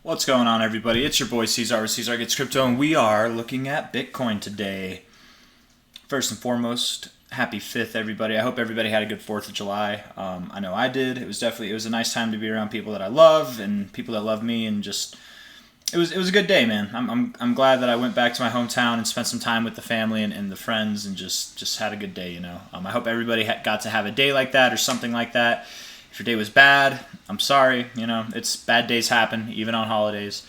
What's going on, everybody? It's your boy C-Zar with C-Zar Gets Crypto, and we are looking at Bitcoin today. First and foremost, happy 5th, everybody. I hope everybody had a good 4th of July. I know I did. It was a nice time to be around people that I love and people that love me, and just it was a good day, man. I'm glad that I went back to my hometown and spent some time with the family and the friends, and just had a good day. I hope everybody got to have a day like that or something like that. If your day was bad, I'm sorry. It's bad days happen, even on holidays.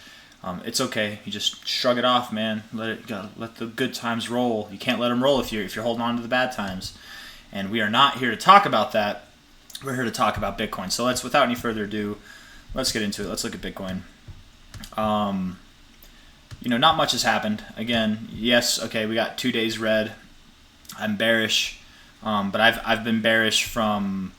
It's okay. You just shrug it off, man. Let the good times roll. You can't let them roll if you're holding on to the bad times. And we are not here to talk about that. We're here to talk about Bitcoin. So without any further ado, let's get into it. Let's look at Bitcoin. Not much has happened. Again, yes, okay, we got 2 days red. I'm bearish, but I've been bearish from,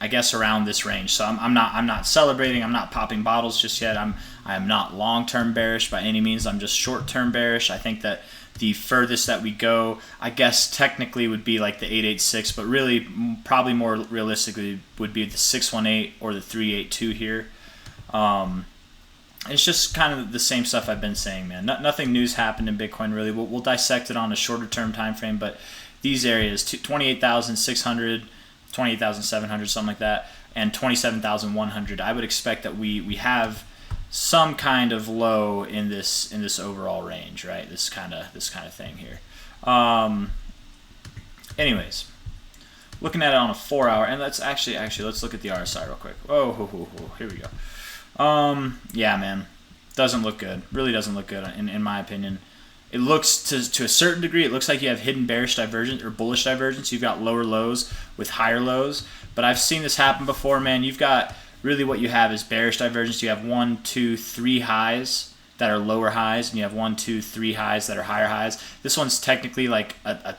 I guess, around this range. So I'm not celebrating. I'm not popping bottles just yet. I am not long-term bearish by any means. I'm just short-term bearish. I think that the furthest that we go, I guess technically would be like the 886, but really probably more realistically would be the 618 or the 382 here. It's just kind of the same stuff I've been saying, man. Nothing new's happened in Bitcoin, really. We'll dissect it on a shorter-term time frame, but these areas, 28,600, 28,700, something like that, and 27,100. I would expect that we have some kind of low in this overall range, right? This kind of thing here. Anyways, looking at it on a 4-hour, and let's actually let's look at the RSI real quick. Oh, here we go. Yeah, man, doesn't look good. Really doesn't look good in my opinion. It looks to a certain degree, it looks like you have hidden bearish divergence or bullish divergence. You've got lower lows with higher lows, but I've seen this happen before, man. You've got really what you have is bearish divergence. You have 1, 2, 3 highs that are lower highs, and you have 1, 2, 3 highs that are higher highs. This one's technically like a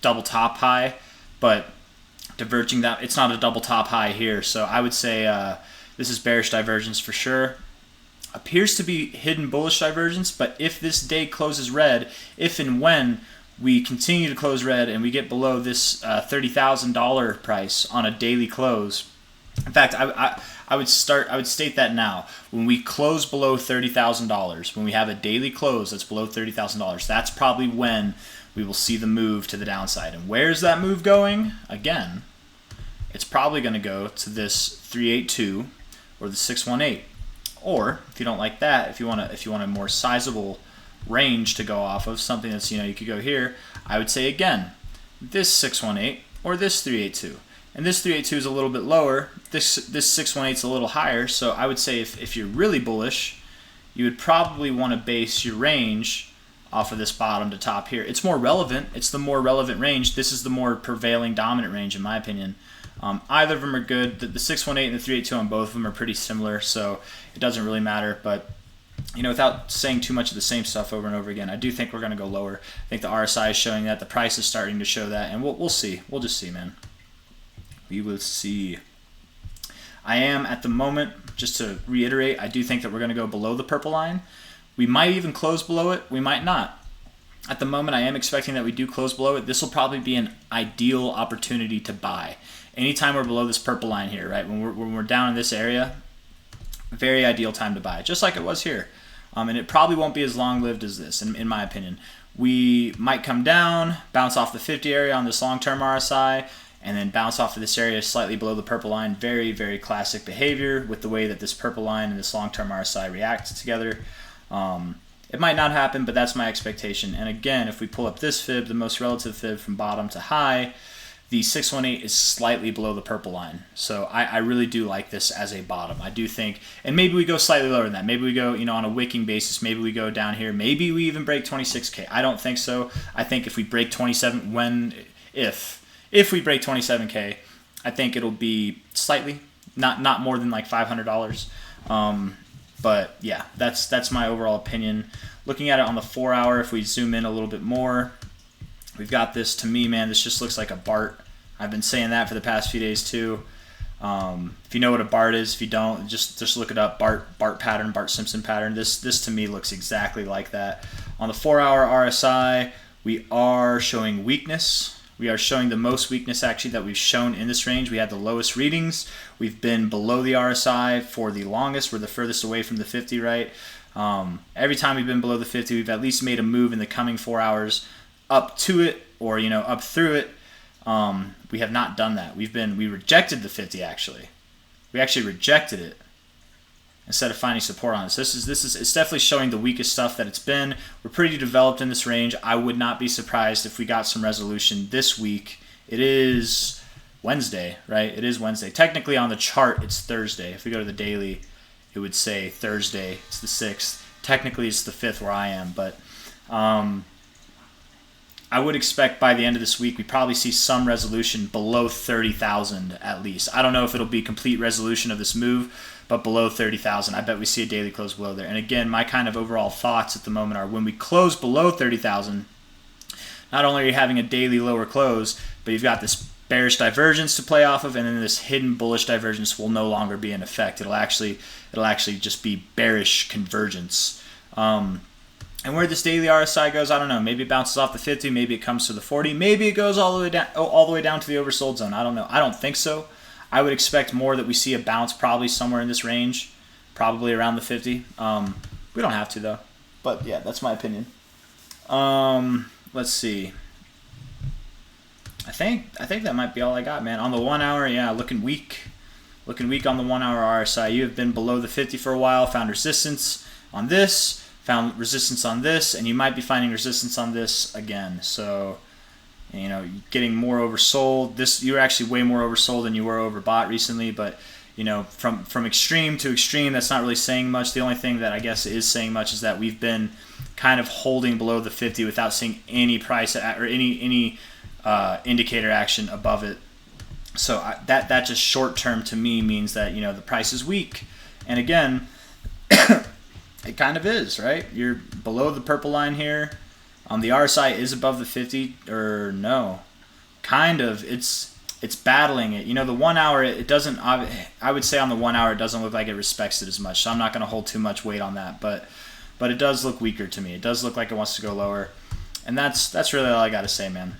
double top high, but diverging that, it's not a double top high here. So I would say this is bearish divergence for sure. Appears to be hidden bullish divergence, but if this day closes red, if and when we continue to close red and we get below this $30,000 price on a daily close, in fact, I would state that now. When we close below $30,000, when we have a daily close that's below $30,000, that's probably when we will see the move to the downside. And where's that move going? Again, it's probably going to go to this 382 or the 618. Or if you don't like that, if you want a more sizable range to go off of, something that's, you could go here, I would say again, this 618 or this 382. And this 382 is a little bit lower. This 618 is a little higher. So I would say if you're really bullish, you would probably want to base your range off of this bottom to top here. It's more relevant. It's the more relevant range. This is the more prevailing dominant range in my opinion. Either of them are good. The 618 and the 382 on both of them are pretty similar, so it doesn't really matter. But without saying too much of the same stuff over and over again, I do think we're going to go lower. I think the RSI is showing that. The price is starting to show that, and we'll see. We'll just see, man. We will see. I am at the moment, just to reiterate, I do think that we're going to go below the purple line. We might even close below it. We might not. At the moment, I am expecting that we do close below it. This will probably be an ideal opportunity to buy. Anytime we're below this purple line here, right, when we're down in this area, very ideal time to buy, just like it was here. And it probably won't be as long-lived as this, in my opinion. We might come down, bounce off the 50 area on this long-term RSI, and then bounce off of this area slightly below the purple line. Very, very classic behavior with the way that this purple line and this long-term RSI react together. It might not happen, but that's my expectation. And again, if we pull up this fib, the most relative fib from bottom to high, the 618 is slightly below the purple line. So I really do like this as a bottom. I do think, and maybe we go slightly lower than that. Maybe we go, on a wicking basis, maybe we go down here. Maybe we even break 26K. I don't think so. I think if we break 27, if we break 27K, I think it'll be slightly, not more than like $500. But yeah, that's my overall opinion. Looking at it on the 4-hour, if we zoom in a little bit more, we've got this. To me, man, this just looks like a BART. I've been saying that for the past few days too. If you know what a BART is, if you don't, just look it up. BART pattern, Bart Simpson pattern. This to me looks exactly like that. On the 4-hour RSI, we are showing weakness. We are showing the most weakness actually that we've shown in this range. We had the lowest readings. We've been below the RSI for the longest. We're the furthest away from the 50, right? Every time we've been below the 50, we've at least made a move in the coming 4 hours up to it, or up through it. We have not done that. We rejected the 50 actually. We actually rejected it instead of finding support on it. So it's definitely showing the weakest stuff that it's been. We're pretty developed in this range. I would not be surprised if we got some resolution this week. It is Wednesday, right? It is Wednesday. Technically on the chart, it's Thursday. If we go to the daily, it would say Thursday. It's the 6th. Technically, it's the 5th where I am, but I would expect by the end of this week we probably see some resolution below 30,000 at least. I don't know if it'll be complete resolution of this move, but below 30,000. I bet we see a daily close below there. And again, my kind of overall thoughts at the moment are when we close below 30,000, not only are you having a daily lower close, but you've got this bearish divergence to play off of, and then this hidden bullish divergence will no longer be in effect. It'll actually just be bearish convergence. And where this daily RSI goes, I don't know. Maybe it bounces off the 50, maybe it comes to the 40, maybe it goes all the way down to the oversold zone. I don't know. I don't think so. I would expect more that we see a bounce probably somewhere in this range, probably around the 50. We don't have to though. But yeah, that's my opinion. Let's see. I think that might be all I got, man. On the 1 hour, yeah, looking weak. Looking weak on the 1 hour RSI. You have been below the 50 for a while, found resistance on this, found resistance on this, and you might be finding resistance on this again. So, getting more oversold. You're actually way more oversold than you were overbought recently, but from extreme to extreme, that's not really saying much. The only thing that I guess is saying much is that we've been kind of holding below the 50 without seeing any price or any indicator action above it. So that just short term to me means that the price is weak. And again, it kind of is, right? You're below the purple line here. The RSI is above the 50, or no, kind of. It's battling it. The 1 hour, it doesn't. I would say on the 1 hour, it doesn't look like it respects it as much. So I'm not going to hold too much weight on that, but it does look weaker to me. It does look like it wants to go lower, and that's really all I got to say, man.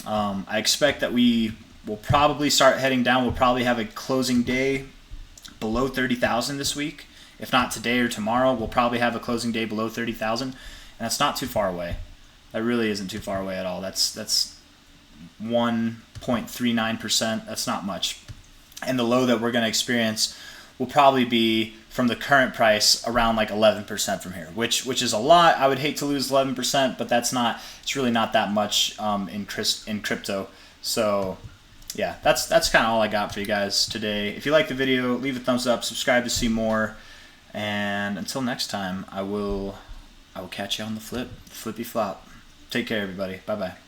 I expect that we will probably start heading down. We'll probably have a closing day below 30,000 this week. If not today or tomorrow, we'll probably have a closing day below 30,000, and that's not too far away. That really isn't too far away at all. That's 1.39%. That's not much. And the low that we're going to experience will probably be from the current price around like 11% from here, which is a lot. I would hate to lose 11%, but it's really not that much in crypto. So yeah, that's kind of all I got for you guys today. If you like the video, leave a thumbs up, subscribe to see more. And until next time, I will catch you on the flippy flop. Take care, everybody. Bye-bye.